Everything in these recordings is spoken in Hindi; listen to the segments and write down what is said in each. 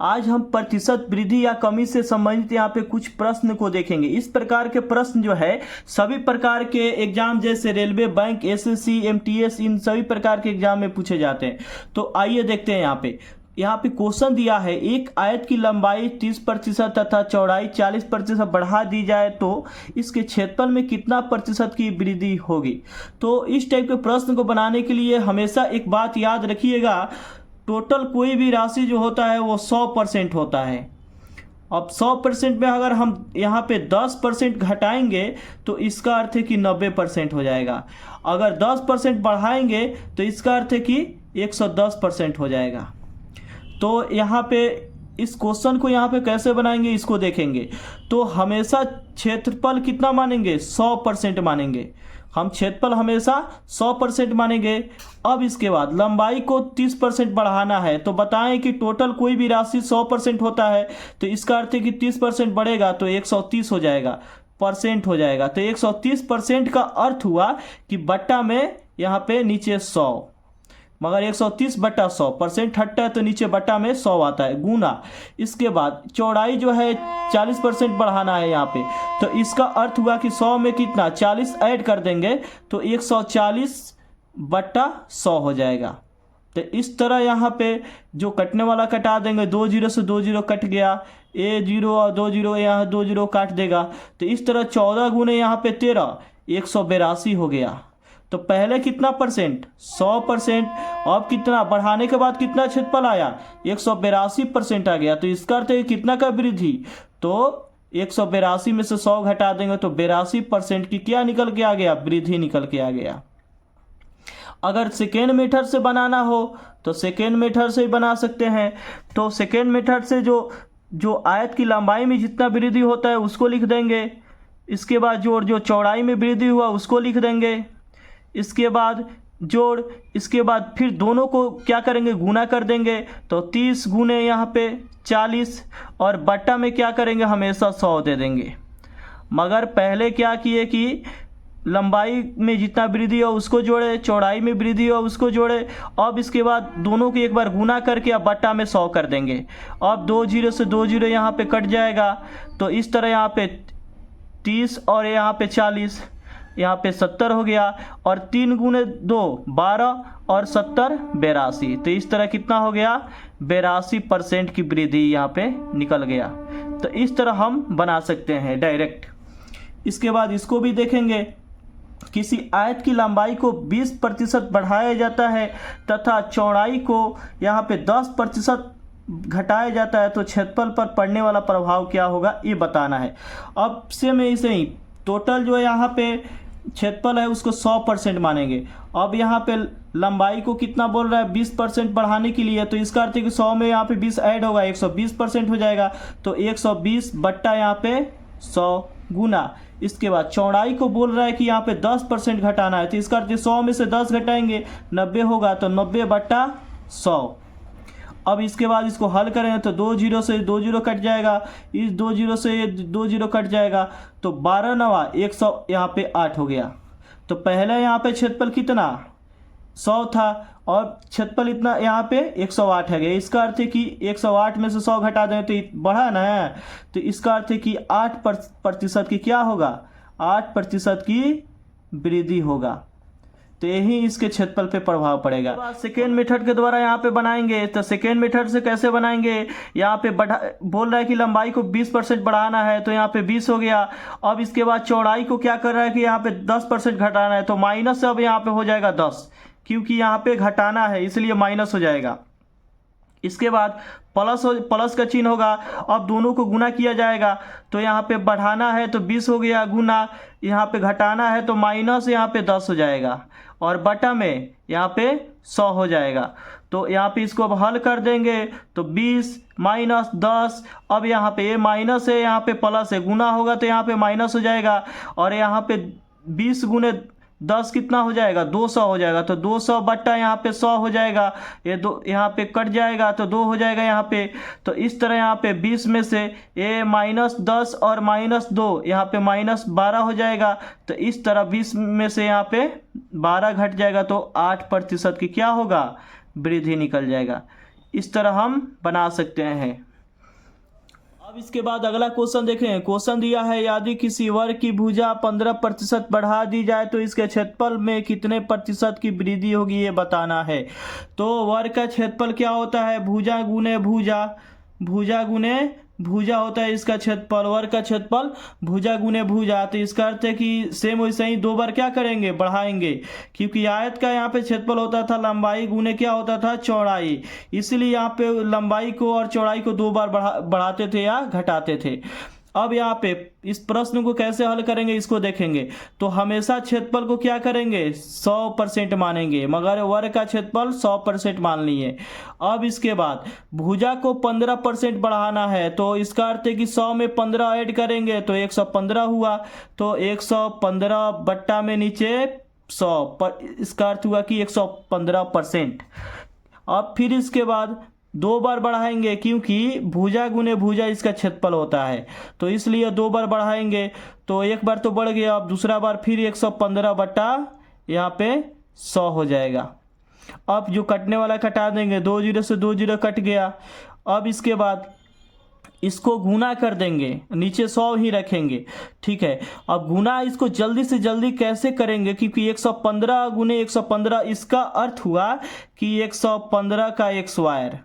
आज हम प्रतिशत वृद्धि या कमी से संबंधित यहाँ पे कुछ प्रश्न को देखेंगे। इस प्रकार के प्रश्न जो है सभी प्रकार के एग्जाम जैसे रेलवे, बैंक, एसएससी, एमटीएस, इन सभी प्रकार के एग्जाम में पूछे जाते हैं। तो आइए देखते हैं। यहाँ पे क्वेश्चन दिया है, एक आयत की लंबाई 30% तथा चौड़ाई 40% बढ़ा दी जाए तो इसके क्षेत्रफल में कितना प्रतिशत की वृद्धि होगी। तो इस टाइप के प्रश्न को बनाने के लिए हमेशा एक बात याद रखिएगा, टोटल कोई भी राशि जो होता है वो 100% होता है। अब 100% में अगर हम यहाँ पे 10% घटाएंगे तो इसका अर्थ है कि 90% हो जाएगा। अगर 10% बढ़ाएंगे तो इसका अर्थ है कि 110% हो जाएगा। तो यहाँ पे इस क्वेश्चन को यहाँ पे कैसे बनाएंगे इसको देखेंगे। तो हमेशा क्षेत्रफल कितना मानेंगे, 100% मानेंगे। हम क्षेत्रफल हमेशा 100% मानेंगे। अब इसके बाद लंबाई को 30% बढ़ाना है। तो बताएं कि टोटल कोई भी राशि 100% होता है तो इसका अर्थ है कि 30% बढ़ेगा तो 130 हो जाएगा, परसेंट हो जाएगा। तो 130% का अर्थ हुआ कि बट्टा में यहाँ पे नीचे 100, मगर 130/100% हटता है तो नीचे बट्टा में 100 आता है, गुना। इसके बाद चौड़ाई जो है 40% बढ़ाना है यहाँ पे। तो इसका अर्थ हुआ कि 100 में कितना 40 ऐड कर देंगे तो 140/100 हो जाएगा। तो इस तरह यहाँ पे जो कटने वाला कटा देंगे, 2 0 से 2 0 कट गया, A0 और 2 0 यहाँ 2 0 काट देगा। तो इस तरह 14 गुने यहाँ पे 13, 182 हो गया। तो पहले कितना परसेंट, 100%। अब कितना बढ़ाने के बाद कितना क्षेत्रफल आया, 182% आ गया। तो इसका अर्थ है कितना का वृद्धि, तो 182 में से 100 घटा देंगे तो 82% की क्या निकल के आ गया, वृद्धि निकल के आ गया। अगर सेकेंड मेथड से बनाना हो तो सेकेंड मेथड से ही बना सकते हैं। तो सेकेंड मेथड से जो आयत की लंबाई में जितना वृद्धि होता है उसको लिख देंगे। इसके बाद जो चौड़ाई में वृद्धि हुआ उसको लिख देंगे। इसके बाद इसके बाद फिर दोनों को क्या करेंगे, गुना कर देंगे। तो 30 गुने यहाँ पे 40 और बट्टा में क्या करेंगे, हमेशा 100 दे देंगे। मगर पहले क्या किए कि लंबाई में जितना वृद्धि हो उसको जोड़े, चौड़ाई में वृद्धि हो उसको जोड़े। अब इसके बाद दोनों को एक बार गुना करके अब बट्टा में 100 कर देंगे। अब 2 0 से 2 0 यहाँ पे कट जाएगा। तो इस तरह यहाँ पे 30 और यहाँ पे 40, यहाँ पे 70 हो गया। और 3 गुने 2 12 और 70 82। तो इस तरह कितना हो गया, 82% की वृद्धि यहाँ पे निकल गया। तो इस तरह हम बना सकते हैं डायरेक्ट। इसके बाद इसको भी देखेंगे, किसी आयत की लंबाई को 20% बढ़ाया जाता है तथा चौड़ाई को यहाँ पे 10% घटाया जाता है तो क्षेत्रफल पर पड़ने वाला प्रभाव क्या होगा ये बताना है। अब से में इसे ही टोटल जो यहाँ पे क्षेत्रफल है उसको 100% मानेंगे। अब यहाँ पे लंबाई को कितना बोल रहा है, 20% बढ़ाने के लिए। तो इसका अर्थ है कि 100 में यहाँ पे 20 ऐड होगा, 120% हो जाएगा। तो 120 बट्टा यहाँ पे 100 गुना। इसके बाद चौड़ाई को बोल रहा है कि यहाँ पे 10% घटाना है। तो इसका अर्थ 100 में से 10 घटाएंगे 90 होगा, तो 90/100। अब इसके बाद इसको हल करें तो 2 0 से 2 0 कट जाएगा, इस 2 0 से 2 0 कट जाएगा। तो 12 9 100 यहाँ पे 8 हो गया। तो पहले यहाँ पे क्षेत्रफल कितना 100 था और क्षेत्रफल इतना यहाँ पे 108 है गया। इसका अर्थ है कि 108 में से 100 घटा दें तो बढ़ा ना है। तो इसका अर्थ है कि 8% की क्या होगा, 8% की वृद्धि होगा। तो यही इसके क्षेत्रफल पे प्रभाव पड़ेगा। सेकेंड मेथड के द्वारा यहाँ पे बनाएंगे। तो सेकेंड मेथड से कैसे बनाएंगे, यहाँ पे बोल रहा है कि लंबाई को 20% बढ़ाना है तो यहाँ पे 20 हो गया। अब इसके बाद चौड़ाई को क्या कर रहा है कि यहाँ पे 10% घटाना है। तो माइनस से अब यहाँ पे हो जाएगा 10, क्योंकि यहाँ पे घटाना है इसलिए माइनस हो जाएगा। इसके बाद प्लस का चिन्ह होगा। अब दोनों को गुना किया जाएगा। तो यहाँ पे बढ़ाना है तो 20 हो गया गुना, यहाँ पे घटाना है तो माइनस यहाँ पे 10 हो जाएगा और बटा में यहाँ पे 100 हो जाएगा। तो यहाँ पे इसको अब हल कर देंगे तो 20 माइनस 10। अब यहाँ पे ये माइनस है, यहाँ पे प्लस है, गुना होगा तो यहाँ पे माइनस हो जाएगा। और यहाँ पे 20 गुने 10 कितना हो जाएगा, 200 हो जाएगा। तो 200 बट्टा यहाँ पे 100 हो जाएगा। ये दो यहाँ पे कट जाएगा तो 2 हो जाएगा यहाँ पे। तो इस तरह यहाँ पे 20 में से ये -10 और -2 यहाँ पे -12 हो जाएगा। तो इस तरह 20 में से यहाँ पे 12 घट जाएगा तो 8% की क्या होगा, वृद्धि निकल जाएगा। इस तरह हम बना सकते हैं। अब इसके बाद अगला क्वेश्चन देखें। क्वेश्चन दिया है यदि किसी वर्ग की भुजा 15% बढ़ा दी जाए तो इसके क्षेत्रफल में कितने प्रतिशत की वृद्धि होगी, ये बताना है। तो वर्ग का क्षेत्रफल क्या होता है, भुजा गुने भुजा, भुजा गुने भुजा होता है इसका क्षेत्रफल, वर्ग का क्षेत्रफल भुजा गुने भुजा। तो इसका अर्थ है कि सेम वैसे ही दो बार क्या करेंगे, बढ़ाएंगे, क्योंकि आयत का यहाँ पे क्षेत्रफल होता था लंबाई गुने क्या होता था, चौड़ाई, इसलिए यहाँ पे लंबाई को और चौड़ाई को दो बार बढ़ाते थे या घटाते थे। अब यहाँ पे इस प्रश्न को कैसे हल करेंगे इसको देखेंगे। तो हमेशा क्षेत्रफल को क्या करेंगे, 100% मानेंगे, मगर वर्ग का क्षेत्रफल 100% मान लिए। अब इसके बाद भुजा को 15% बढ़ाना है, तो इसका अर्थ है कि 100 में 15 ऐड करेंगे तो 115 हुआ। तो 115 बट्टा में नीचे 100 पर, इसका अर्थ हुआ कि 115%। अब फिर इसके बाद दो बार बढ़ाएंगे, क्योंकि भुजा गुने भुजा इसका क्षेत्रफल होता है, तो इसलिए दो बार बढ़ाएंगे। तो एक बार तो बढ़ गया, अब दूसरा बार फिर 115 बट्टा यहाँ पे 100 हो जाएगा। अब जो कटने वाला कटा देंगे, 2 जीरो से 2 जीरो कट गया। अब इसके बाद इसको गुना कर देंगे, नीचे 100 ही रखेंगे, ठीक है। अब गुना इसको जल्दी से जल्दी कैसे करेंगे, क्योंकि 115 गुने 115, इसका अर्थ हुआ कि 115 का एक स्क्वायर,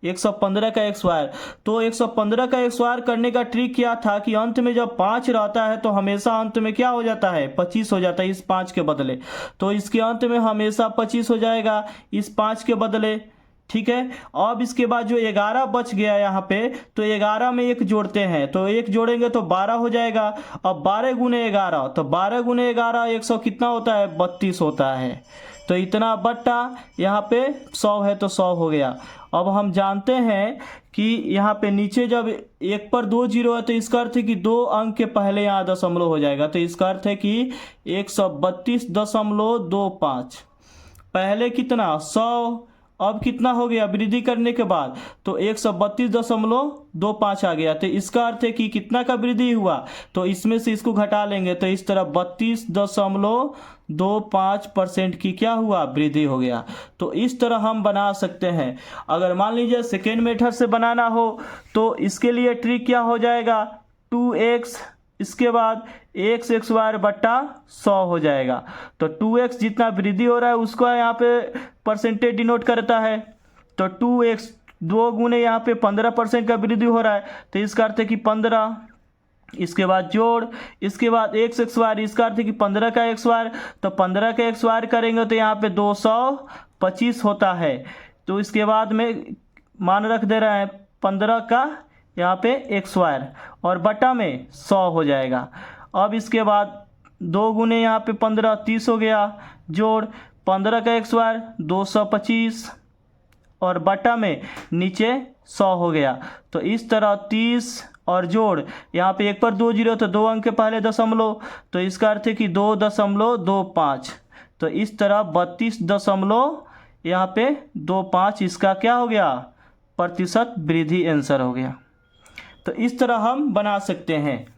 115 का एक स्क्वायर। तो 115 का एक स्क्वायर करने का ट्रिक क्या था कि अंत में जब 5 रहता है तो हमेशा अंत में क्या हो जाता है, 25 हो जाता है इस 5 के बदले। तो इसके अंत में हमेशा 25 हो जाएगा इस 5 के बदले, ठीक है। अब इसके बाद जो 11 बच गया यहाँ पे, तो 11 में एक जोड़ते हैं, तो एक जोड़ेंगे तो 12 हो जाएगा। अब 12 गुने 11, तो 12 गुने 11 100 कितना होता है, 32 होता है। तो इतना बट्टा यहाँ पे 100 है तो 100 हो गया। अब हम जानते हैं कि यहाँ पे नीचे जब एक पर 2 जीरो है तो इसका अर्थ है कि 2 अंक के पहले यहाँ दशमलव हो जाएगा, तो इसका अर्थ है कि 132.25, पहले कितना 100, अब कितना हो गया वृद्धि करने के बाद, तो 132.25 आ गया। तो इसका अर्थ है कि कितना का वृद्धि हुआ, तो इसमें से इसको घटा लेंगे, तो इस तरह 32.25% की क्या हुआ, वृद्धि हो गया। तो इस तरह हम बना सकते हैं। अगर मान लीजिए सेकेंड मेथड से बनाना हो तो इसके लिए ट्रिक क्या हो जाएगा, 2x, इसके बाद x स्क्वायर बट्टा 100 हो जाएगा। तो 2x जितना वृद्धि हो रहा है उसको यहाँ पे परसेंटेज डिनोट करता है, तो 2x 2 गुने यहाँ पे 15% का वृद्धि हो रहा है, तो इसका अर्थ है कि 15, इसके बाद जोड़, इसके बाद x स्क्वायर, इसका अर्थ है कि 15 का x स्क्वायर, तो 15 का x स्क्वायर करेंगे तो यहाँ पे 225 होता है। तो इसके बाद में मान रख दे रहे हैं 15 का यहाँ पे x स्क्वायर और बटा में 100 हो जाएगा। अब इसके बाद 2 गुने यहाँ पे 15, 30 हो गया, जोड़ 15 का x स्क्वायर 225 और बटा में नीचे 100 हो गया। तो इस तरह 30 और जोड़, यहाँ पे एक पर 2 जीरो तो 2 अंक के पहले दशमलव, तो इसका अर्थ है कि 2.25, तो इस तरह 32. यहाँ पे 25 इसका क्या हो गया, प्रतिशत वृद्धि आंसर हो गया। तो इस तरह हम बना सकते हैं।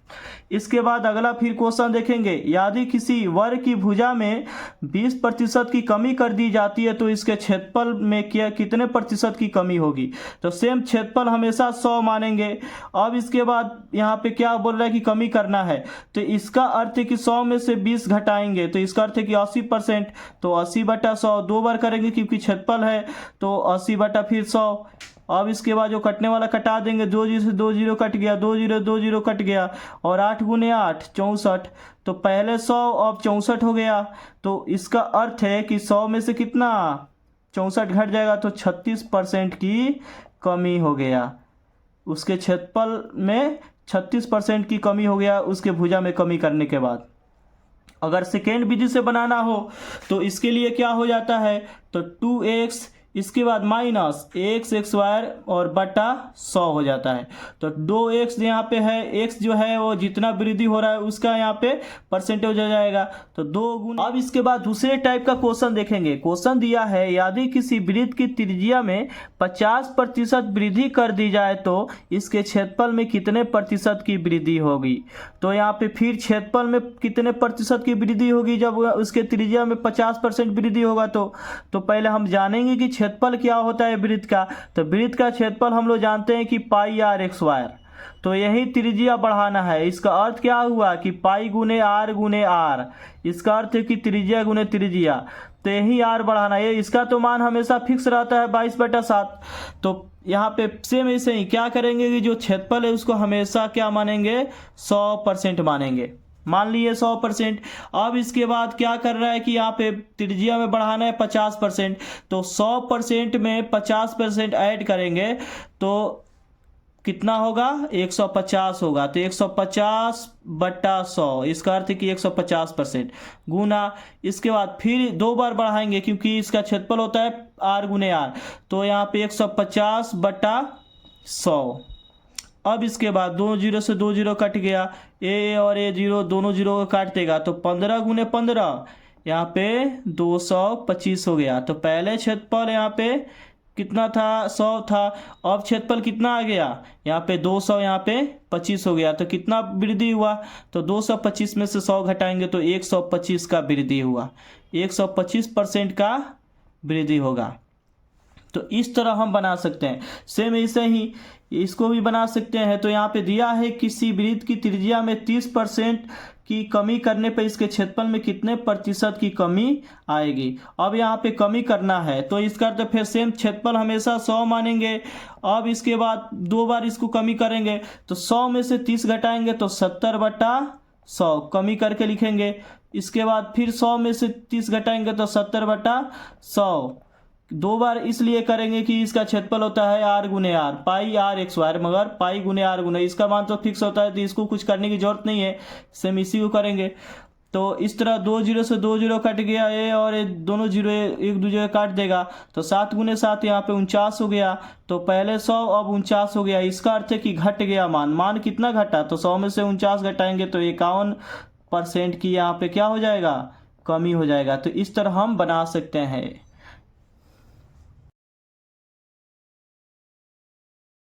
इसके बाद अगला फिर क्वेश्चन देखेंगे। यदि किसी वर्ग की भुजा में 20% की कमी कर दी जाती है तो इसके क्षेत्रफल में क्या कितने प्रतिशत की कमी होगी। तो सेम क्षेत्रफल हमेशा 100 मानेंगे। अब इसके बाद यहाँ पे क्या बोल रहा है कि कमी करना है, तो इसका अर्थ है कि 100 में से 20 घटाएंगे, तो इसका अर्थ है कि 80%, तो 80/100 दो बार करेंगे क्योंकि क्षेत्रफल है, तो 80 फिर 100। अब इसके बाद जो कटने वाला कटा देंगे, 2 जीरो से 2 जीरो कट गया, 2 जीरो 2 जीरो कट गया, और 8 गुने 8 64, तो पहले 100 अब 64 हो गया। तो इसका अर्थ है कि 100 में से कितना 64 घट जाएगा, तो 36% की कमी हो गया, उसके क्षेत्रफल में 36% की कमी हो गया उसके भुजा में कमी करने के बाद। अगर सेकेंड विधि से बनाना हो तो इसके लिए क्या हो जाता है, तो 2x, इसके बाद माइनस x स्क्वायर और बटा 100 हो जाता है। तो 2x यहाँ पे है, x जो है वो जितना वृद्धि हो रहा है उसका यहाँ पे परसेंटेज हो जाएगा, तो 2 गुना। अब इसके बाद दूसरे टाइप का क्वेश्चन देखेंगे। क्वेश्चन दिया है यदि किसी वृत्त की त्रिज्या में 50% वृद्धि कर दी जाए तो इसके क्षेत्रफल में कितने प्रतिशत की वृद्धि होगी। तो यहाँ पे फिर क्षेत्रफल में कितने प्रतिशत की वृद्धि होगी जब उसके त्रिज्या में 50% वृद्धि होगा। तो पहले हम जानेंगे कि क्षेत्रफल क्या होता है वृत्त का। तो वृत्त का क्षेत्रफल हम लोग जानते हैं कि पाई r x स्क्वायर। तो यही त्रिज्या बढ़ाना है। इसका अर्थ क्या हुआ कि पाई गुने आर, इसका अर्थ है कि त्रिज्या गुने त्रिज्या, तो यही आर बढ़ाना है। इसका तो मान हमेशा फिक्स रहता है 22/7। तो यहाँ पे सेम ऐसे ही क्या करेंगे कि जो क्षेत्रफल है उसको हमेशा क्या मानेंगे, 100% मानेंगे। मान लिए 100%। अब इसके बाद क्या कर रहा है कि यहाँ पे त्रिज्या में बढ़ाना है 50%, तो 100% में 50% ऐड करेंगे तो कितना होगा, 150 होगा। तो 150/100, इसका अर्थ है कि 150% गुना, इसके बाद फिर 2 बार बढ़ाएंगे क्योंकि इसका क्षेत्रफल होता है आर गुने आर, तो यहाँ पे 150/100। अब इसके बाद 2 जीरो से 2 जीरो कट गया, ए और ए जीरो दोनों जीरो को काट देगा, तो 15 गुने 15, यहाँ पे 225 हो गया। तो पहले क्षेत्रफल यहाँ पे कितना था, 100 था। अब क्षेत्रफल कितना आ गया, यहाँ पे 200, यहाँ पे 25 हो गया। तो कितना वृद्धि हुआ, तो 225 में से 100 घटाएंगे तो 125 का वृद्धि हुआ, 125% का वृद्धि होगा। तो इस तरह हम बना सकते हैं। सेम ऐसे ही इसको भी बना सकते हैं। तो यहाँ पे दिया है किसी वृत्त की त्रिज्या में 30% की कमी करने पर इसके क्षेत्रफल में कितने प्रतिशत की कमी आएगी। अब यहाँ पे कमी करना है तो इसका अर्थ फिर सेम क्षेत्रफल हमेशा 100 मानेंगे। अब इसके बाद 2 बार इसको कमी करेंगे तो 100 में से 30 घटाएंगे तो 70/100 कमी करके लिखेंगे। इसके बाद फिर 100 में से 30 घटाएंगे तो 70/100। 2 बार इसलिए करेंगे कि इसका क्षेत्रफल होता है आर गुने आर, पाई आर एक्स वायर, मगर पाई गुने आर गुने इसका मान तो फिक्स होता है, तो इसको कुछ करने की जरूरत नहीं है, सेम इसी को करेंगे। तो इस तरह 2 जीरो से 2 जीरो कट गया, ए और ए दोनों जीरो एक दूसरे काट देगा, तो 7 गुने 7 यहाँ पे 49 हो गया। तो पहले 100 अब 49 हो गया। इसका अर्थ है कि घट गया मान कितना घटा, तो 100 में से 49 घटाएंगे तो 51% की यहाँ पे क्या हो जाएगा, कमी हो जाएगा। तो इस तरह हम बना सकते हैं।